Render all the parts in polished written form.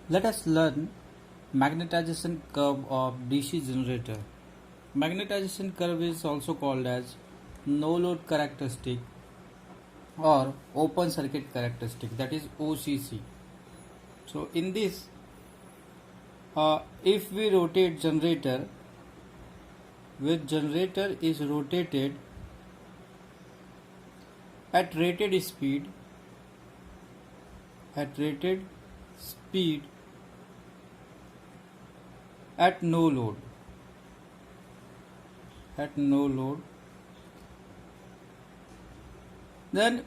Let us learn magnetization curve of DC generator. Magnetization curve is also called as no load characteristic or open circuit characteristic, that is OCC. So in this, if we rotate generator, with generator is rotated at rated speed, at no load, then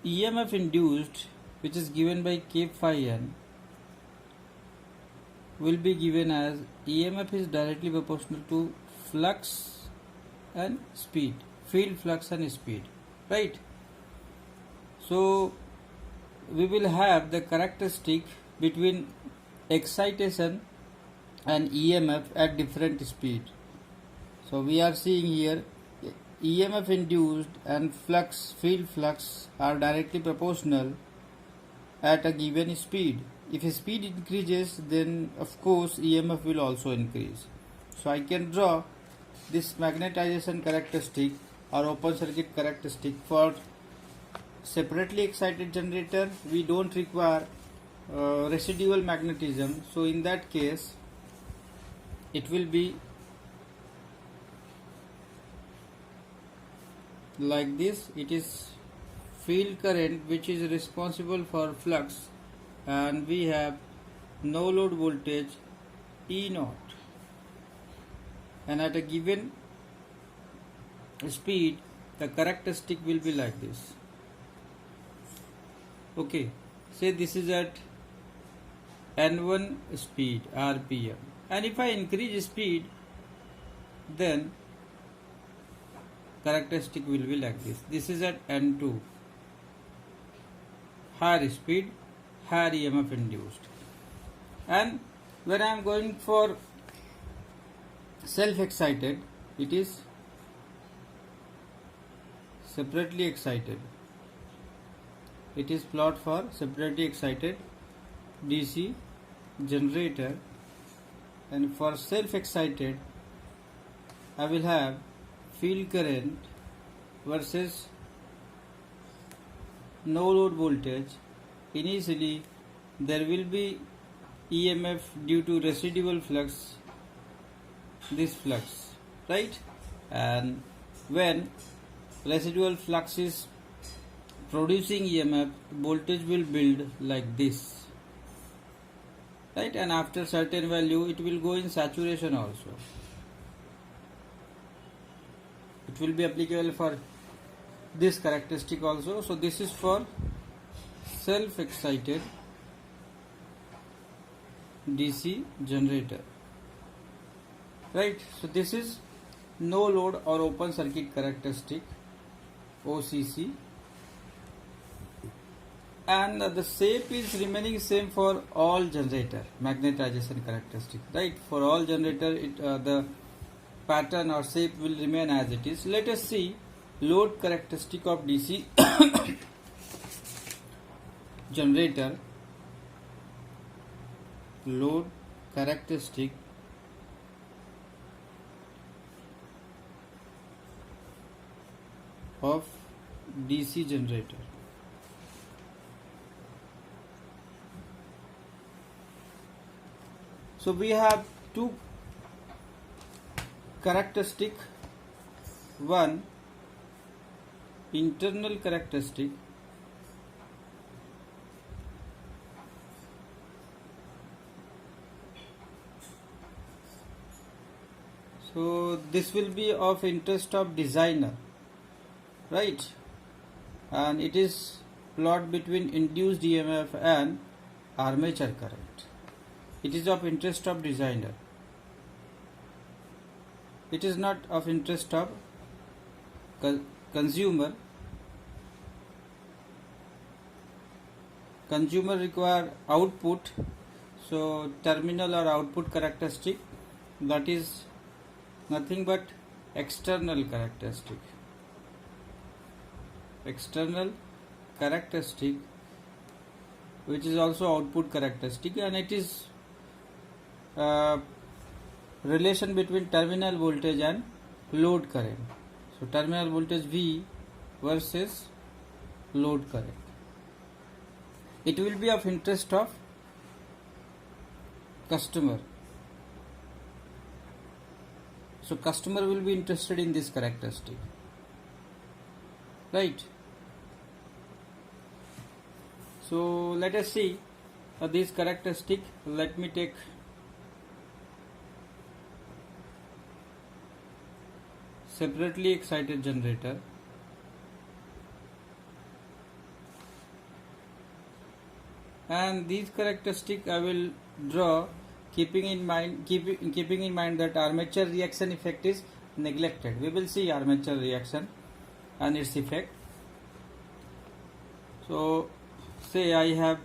EMF induced, which is given by K phi n, will be given as EMF is directly proportional to flux and speed, field flux and speed, right? So we will have the characteristic between excitation and EMF at different speed. So we are seeing here EMF induced and field flux are directly proportional at a given speed. If speed increases, then of course EMF will also increase. So I can draw this magnetization characteristic or open circuit characteristic for separately excited generator. We don't require residual magnetism, so in that case it will be like this. It is field current which is responsible for flux, and we have no load voltage E0, and at a given speed the characteristic will be like this. Okay, say this is at N1 speed RPM, and if I increase speed, then characteristic will be like this. This is at N2, higher speed, higher EMF induced. And when I am going for self-excited, it is separately excited. It is plot for separately excited DC generator, and for self-excited I will have field current versus no load voltage. Initially there will be EMF due to residual flux, this flux, right? And when residual flux is producing EMF, voltage will build like this, right? And after certain value it will go in saturation also. It will be applicable for this characteristic also. So this is for self-excited DC generator, right? So this is no load or open circuit characteristic, OCC, and the shape is remaining same for all generator magnetization characteristic, right? For all generator the pattern or shape will remain as it is. Let us see load characteristic of DC generator. Load characteristic of DC generator. So we have two characteristic, one internal characteristic, so this will be of interest of designer, right? And it is plot between induced EMF and armature current. It is of interest of designer. It is not of interest of consumer. Consumer require output, so terminal or output characteristic, that is nothing but external characteristic. External characteristic which is also output characteristic, and it is relation between terminal voltage and load current. So terminal voltage V versus load current. It will be of interest of customer. So customer will be interested in this characteristic, right? So let us see this characteristic. Let me take separately excited generator, and these characteristic I will draw keeping in mind that armature reaction effect is neglected. We will see armature reaction and its effect. So say I have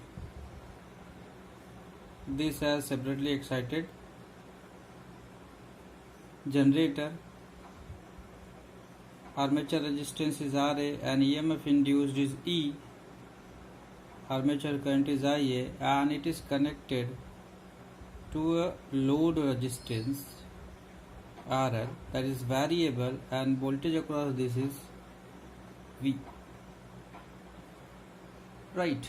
this as separately excited generator, armature resistance is Ra and EMF induced is E, armature current is Ia, and it is connected to a load resistance RL that is variable, and voltage across this is V, right?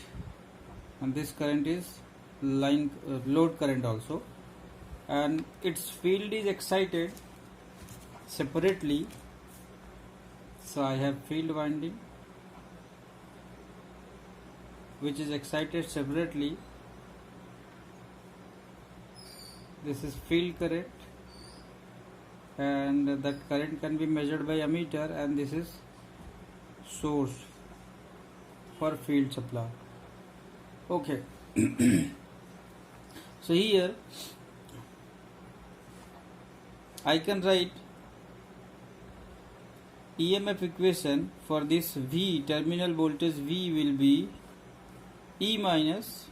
And this current is line load current also, and its field is excited separately. So I have field winding which is excited separately. This is field current, and that current can be measured by ammeter, and this is source for field supply. Okay. So here I can write EMF equation for this V, terminal voltage V will be E minus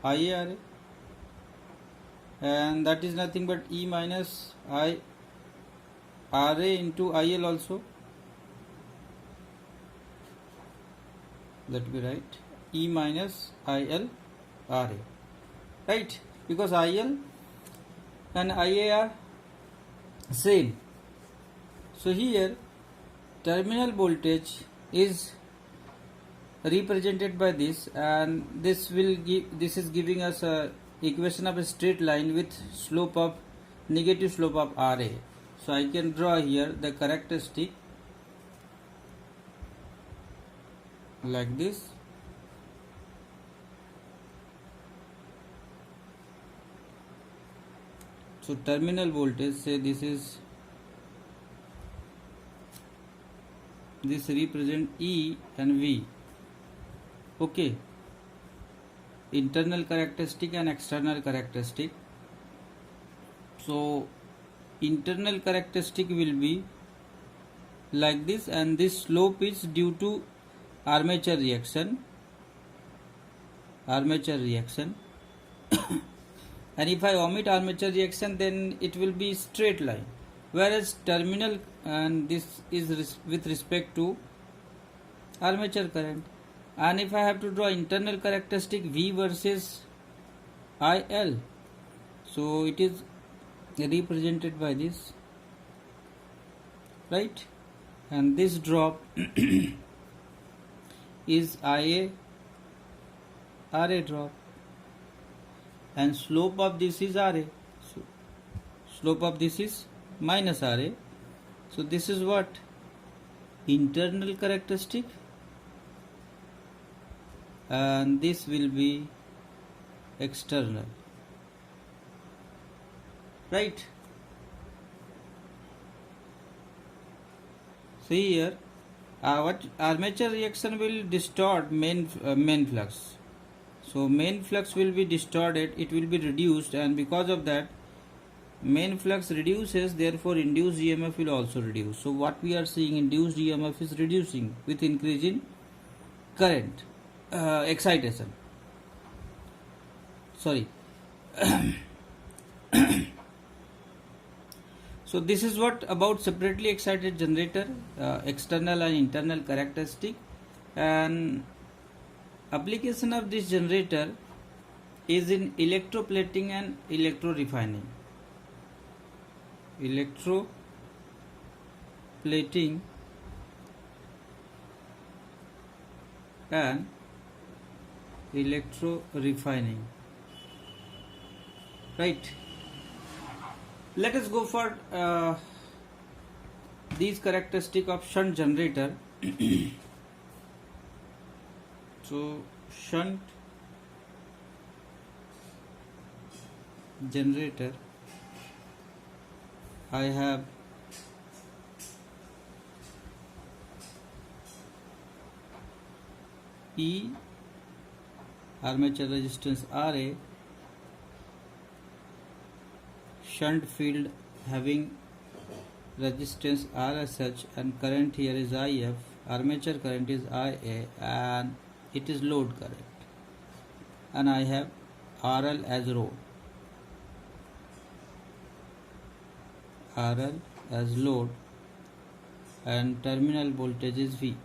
IARA, and that is nothing but E minus I RA into IL also. That will be right, E minus IL RA, right? Because IL and IA are same. So here terminal voltage is represented by this, and this is giving us a equation of a straight line with slope of negative slope of RA. So I can draw here the characteristic like this. So terminal voltage, say this represent E and V. Okay, internal characteristic and external characteristic. So internal characteristic will be like this, and this slope is due to armature reaction and if I omit armature reaction, then it will be straight line, whereas terminal, and this is with respect to armature current. And if I have to draw internal characteristic V versus IL, so it is represented by this, right? And this drop is IA RA drop, and slope of this is RA, so slope of this is minus RA. So this is what internal characteristic, and this will be external, right? See here, what armature reaction will distort main flux. So main flux will be distorted, it will be reduced, and because of that main flux reduces, therefore induced EMF will also reduce. So what we are seeing, induced EMF is reducing with increase in current, excitation. Sorry. So this is what about separately excited generator, external and internal characteristic. And application of this generator is in electroplating and electrorefining. Electroplating and electrorefining. Right. Let us go for these characteristic of shunt generator. So shunt generator, I have E armature resistance Ra, shunt field having resistance RSH, and current here is IF, armature current is IA, and it is load current, and I have RL as load. RL as load, and terminal voltage is V.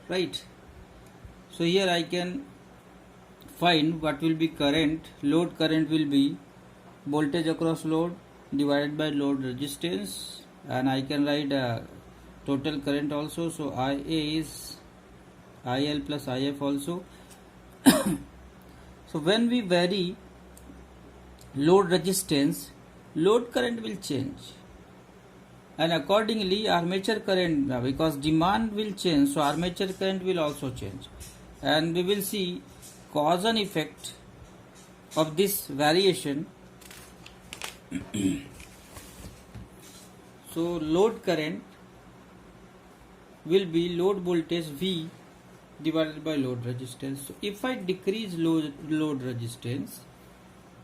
Right. So here I can find what will be current. Load current will be voltage across load divided by load resistance, and I can write total current also. So IA is IL plus IF also. So when we vary load resistance, load current will change, and accordingly armature current, because demand will change, so armature current will also change, and we will see cause and effect of this variation. So load current will be load voltage V divided by load resistance. So if I decrease load resistance,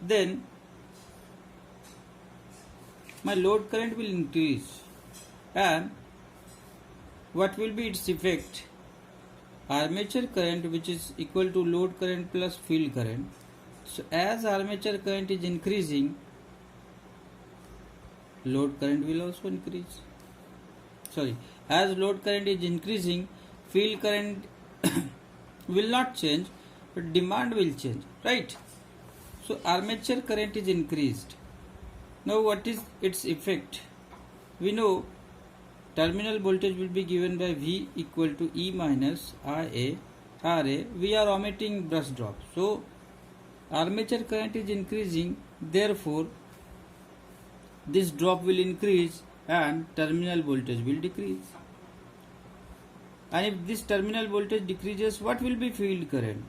then my load current will increase, and what will be its effect? Armature current, which is equal to load current plus field current. So as armature current is increasing, load current will also increase. As load current is increasing, field current will not change, but demand will change, right? So armature current is increased. Now what is its effect? We know terminal voltage will be given by V equal to E minus IA RA. We are omitting brush drop. So armature current is increasing, therefore this drop will increase and terminal voltage will decrease. And if this terminal voltage decreases, what will be field current?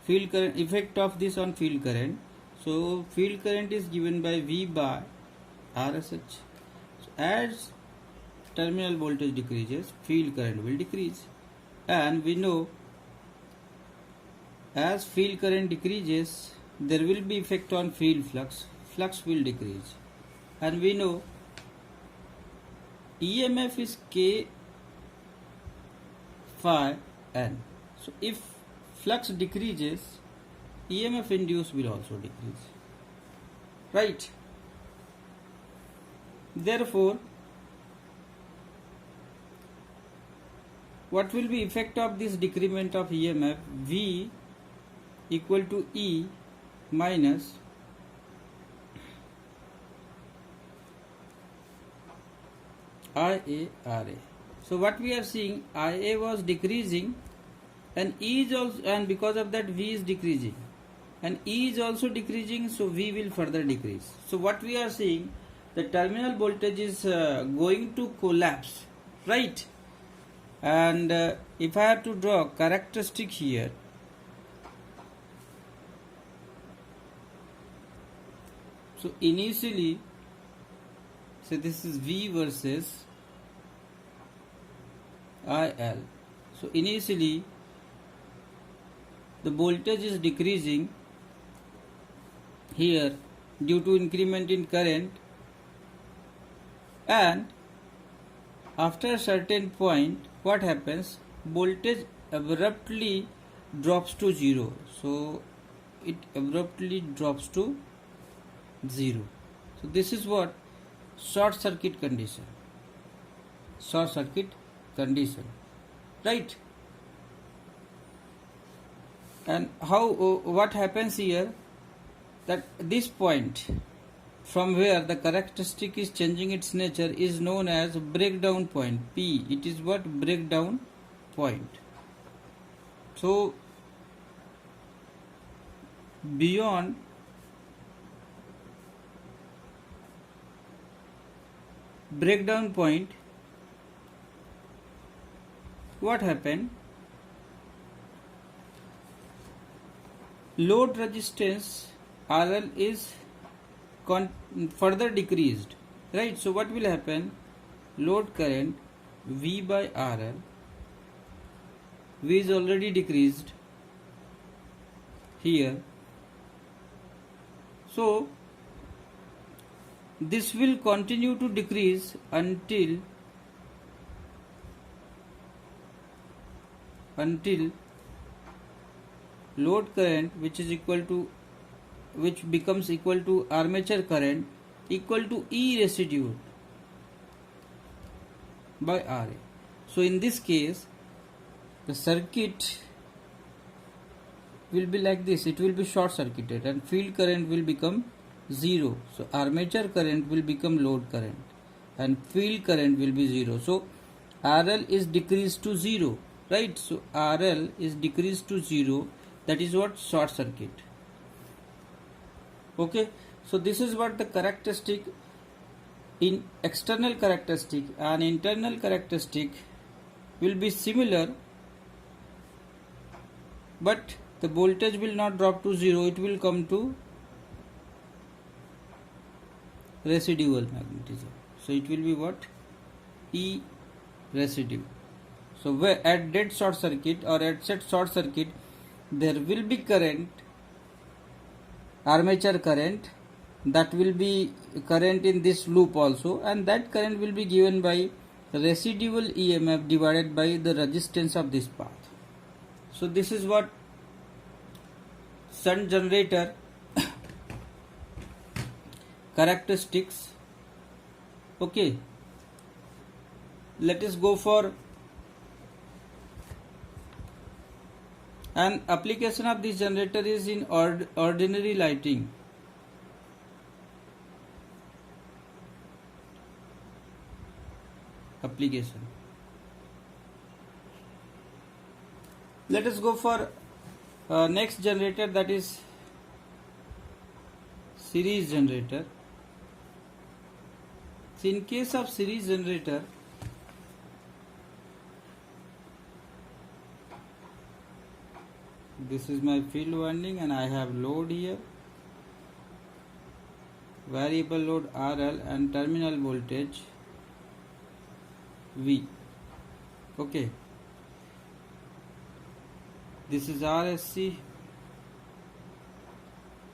Field current, effect of this on field current. So field current is given by V by RSH. So as terminal voltage decreases, field current will decrease, and we know as field current decreases, there will be effect on field flux. Flux will decrease, and we know EMF is K phi N. So if flux decreases, EMF induced will also decrease, right? Therefore, what will be effect of this decrement of EMF? V equal to E minus IA RA. So what we are seeing, IA was decreasing, and E is also, and because of that V is decreasing, and E is also decreasing, so V will further decrease. So what we are seeing, the terminal voltage is going to collapse, right? And if I have to draw characteristic here, so initially, so this is V versus IL. So initially the voltage is decreasing here due to increment in current, and after a certain point, what happens? Voltage abruptly drops to 0. So it abruptly drops to 0. So this is what? Short circuit condition. Short circuit condition, right? And how what happens here, that this point from where the characteristic is changing its nature is known as breakdown point, P. It is what? Breakdown point. So beyond breakdown point, what happened? Load resistance RL is further decreased, right? So what will happen? Load current V by RL, V is already decreased here, so this will continue to decrease until load current, which becomes equal to armature current equal to E residue by RA. So in this case the circuit will be like this, it will be short circuited and field current will become 0. So armature current will become load current and field current will be 0. So RL is decreased to 0, right? So RL is decreased to 0, that is what? Short circuit. Okay, so this is what the characteristic in external characteristic, and internal characteristic will be similar, but the voltage will not drop to 0, it will come to residual magnetism. So it will be what? E residue. So where at dead short circuit or at set short circuit, there will be current, armature current, that will be current in this loop also, and that current will be given by residual EMF divided by the resistance of this path. So this is what shunt generator characteristics. Okay, let us go for an application of this generator is in ordinary lighting. Application. Let us go for next generator, that is series generator. So in case of series generator, this is my field winding and I have load here, variable load RL and terminal voltage V. Okay, this is RSC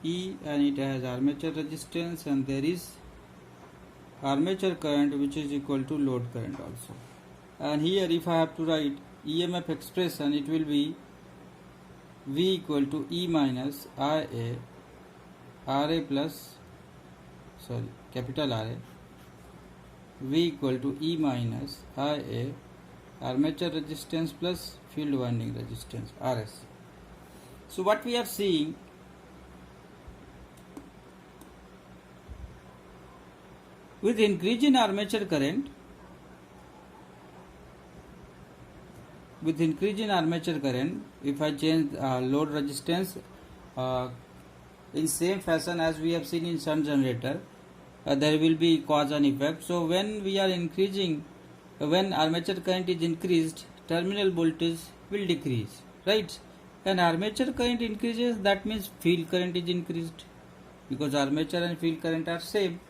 E and it has armature resistance, and there is armature current which is equal to load current also. And here if I have to write EMF expression, it will be V equal to E minus IA RA plus, sorry, capital RA, V equal to E minus IA armature resistance plus field winding resistance RS. So what we are seeing, with increase in armature current, if I change load resistance in same fashion as we have seen in shunt generator, there will be cause and effect. So when we are increasing, when armature current is increased, terminal voltage will decrease, right? And armature current increases, that means field current is increased, because armature and field current are same.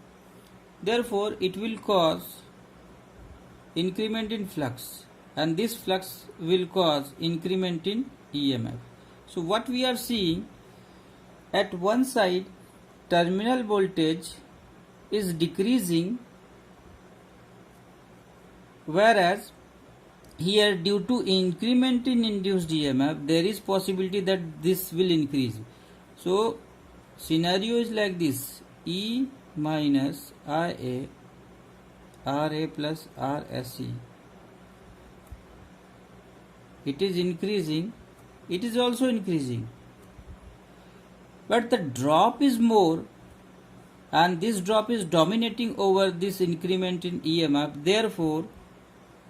Therefore it will cause increment in flux, and this flux will cause increment in EMF. So what we are seeing, at one side terminal voltage is decreasing, whereas here due to increment in induced EMF there is possibility that this will increase. So scenario is like this: E minus IA RA plus RSE. It is increasing, it is also increasing. but the drop is more, and this drop is dominating over this increment in EMF. Therefore,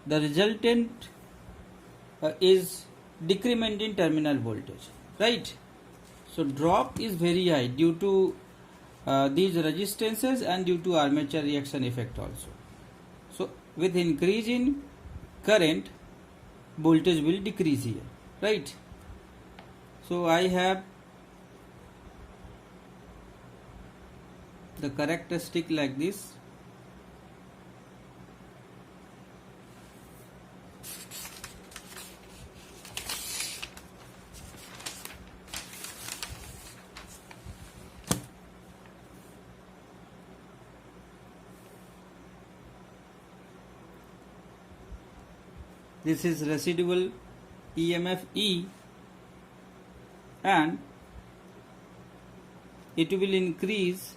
the resultant is decrement in terminal voltage, right? So drop is very high due to these resistances and due to armature reaction effect also. So with increase in current, voltage will decrease here, right? So I have the characteristic like this. This is residual EMF E, and it will increase,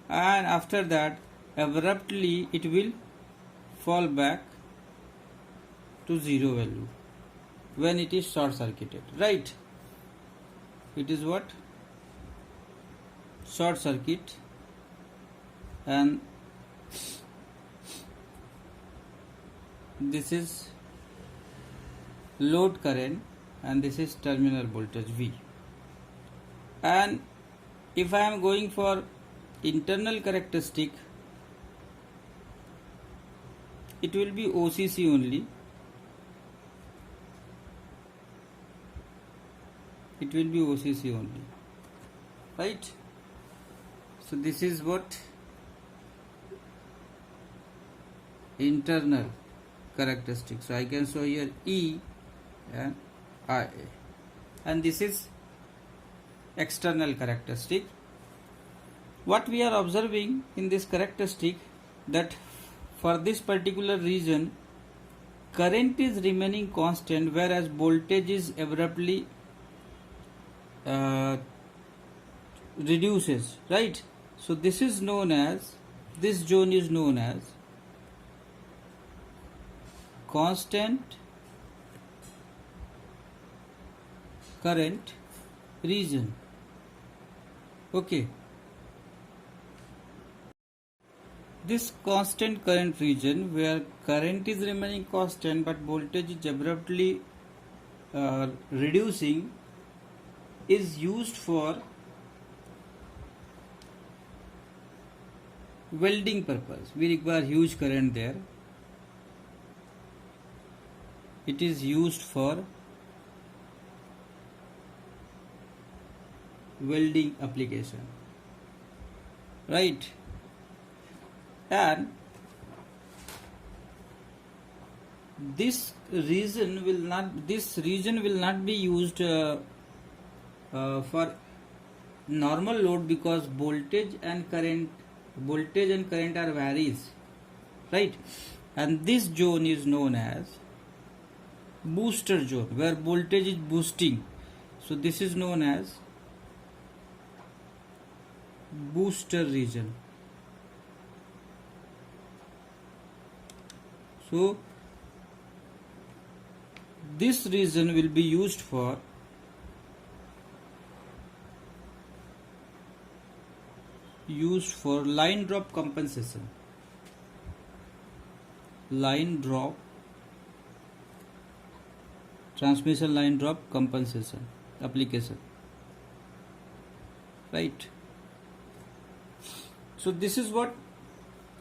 and after that abruptly it will fall back to zero value when it is short circuited, right? It is what? Short circuit, and this is load current, and this is terminal voltage V. And if I am going for internal characteristic, it will be OCC only. It will be OCC only, right? So this is what internal characteristic. So I can show here E and IA, and this is external characteristic. What we are observing in this characteristic, that for this particular region current is remaining constant, whereas voltage is abruptly reduces, right? So this is known as, this zone is known as constant current region. Okay, this constant current region, where current is remaining constant but voltage is abruptly reducing, is used for welding purpose. We require huge current there. It is used for welding application, right? And this region will not be used for normal load, because voltage and current are varies, right? And this zone is known as booster zone, where voltage is boosting. So this is known as booster region. So this region will be used for line drop compensation, transmission line drop compensation application, right? So this is what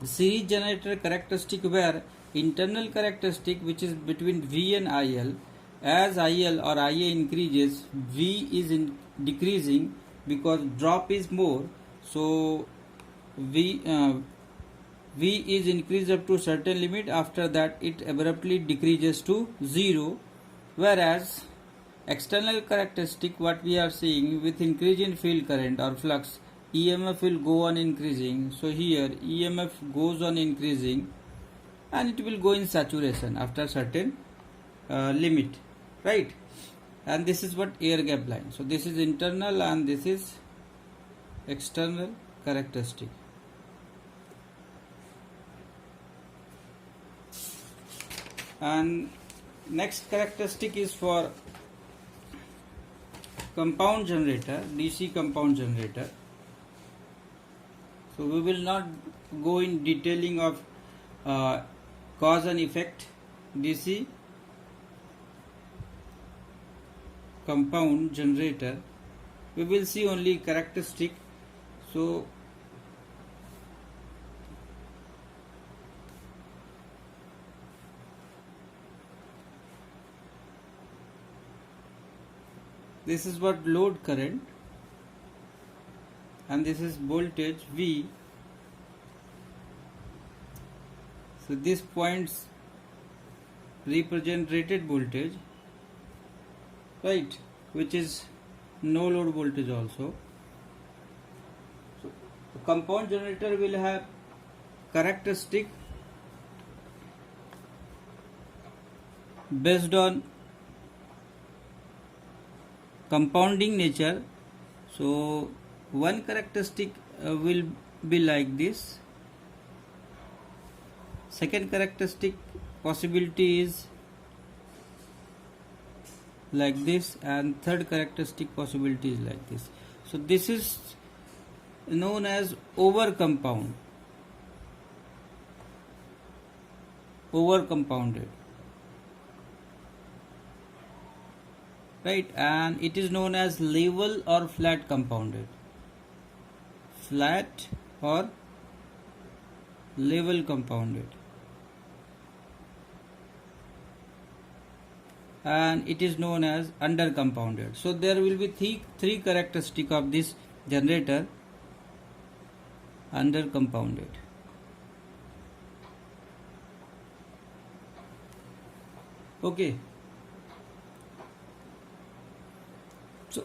series generator characteristic, where internal characteristic, which is between V and IL, as IL or IA increases, V is decreasing because drop is more. So V is increased up to certain limit. After that it abruptly decreases to zero, whereas external characteristic, what we are seeing, with increase in field current or flux, EMF will go on increasing. So here EMF goes on increasing, and it will go in saturation after certain limit, right? And this is what air gap line. So this is internal and this is external characteristic. And next characteristic is for compound generator, DC compound generator. So we will not go in detailing of cause and effect. DC compound generator, we will see only characteristic. So this is what load current, and this is voltage V. So these points represent rated voltage, right, which is no load voltage also. So the compound generator will have characteristic based on compounding nature. So one characteristic will be like this, second characteristic possibility is like this, and third characteristic possibility is like this. So this is known as over compounded, right, and it is known as level or flat compounded, flat or level compounded, and it is known as under compounded. So there will be three characteristics of this generator: under compounded, okay. So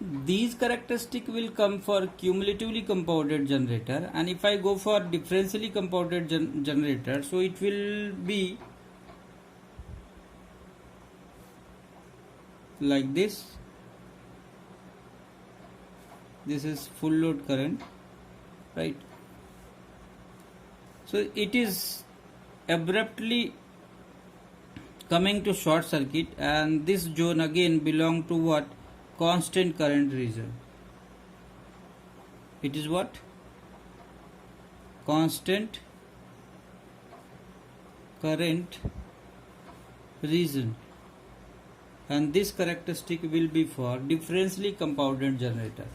these characteristics will come for cumulatively compounded generator, and if I go for differentially compounded generator, so it will be like this. This is full load current, right? So it is abruptly coming to short circuit, and this zone again belong to what? Constant current region. It is what? Constant current region, and this characteristic will be for differentially compounded generator.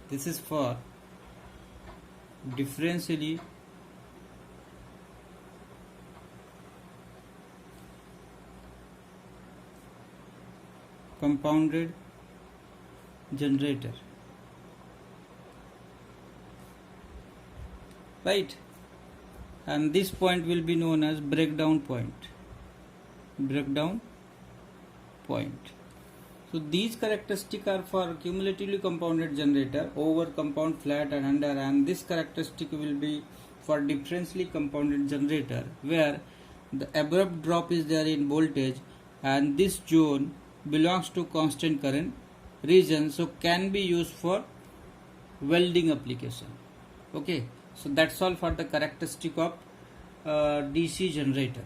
This is for differentially compounded generator, right, and this point will be known as breakdown point. So these characteristics are for cumulatively compounded generator, over, compound, flat and under, and this characteristic will be for differentially compounded generator, where the abrupt drop is there in voltage, and this zone belongs to constant current region, so can be used for welding application. Okay, so that's all for the characteristic of DC generator.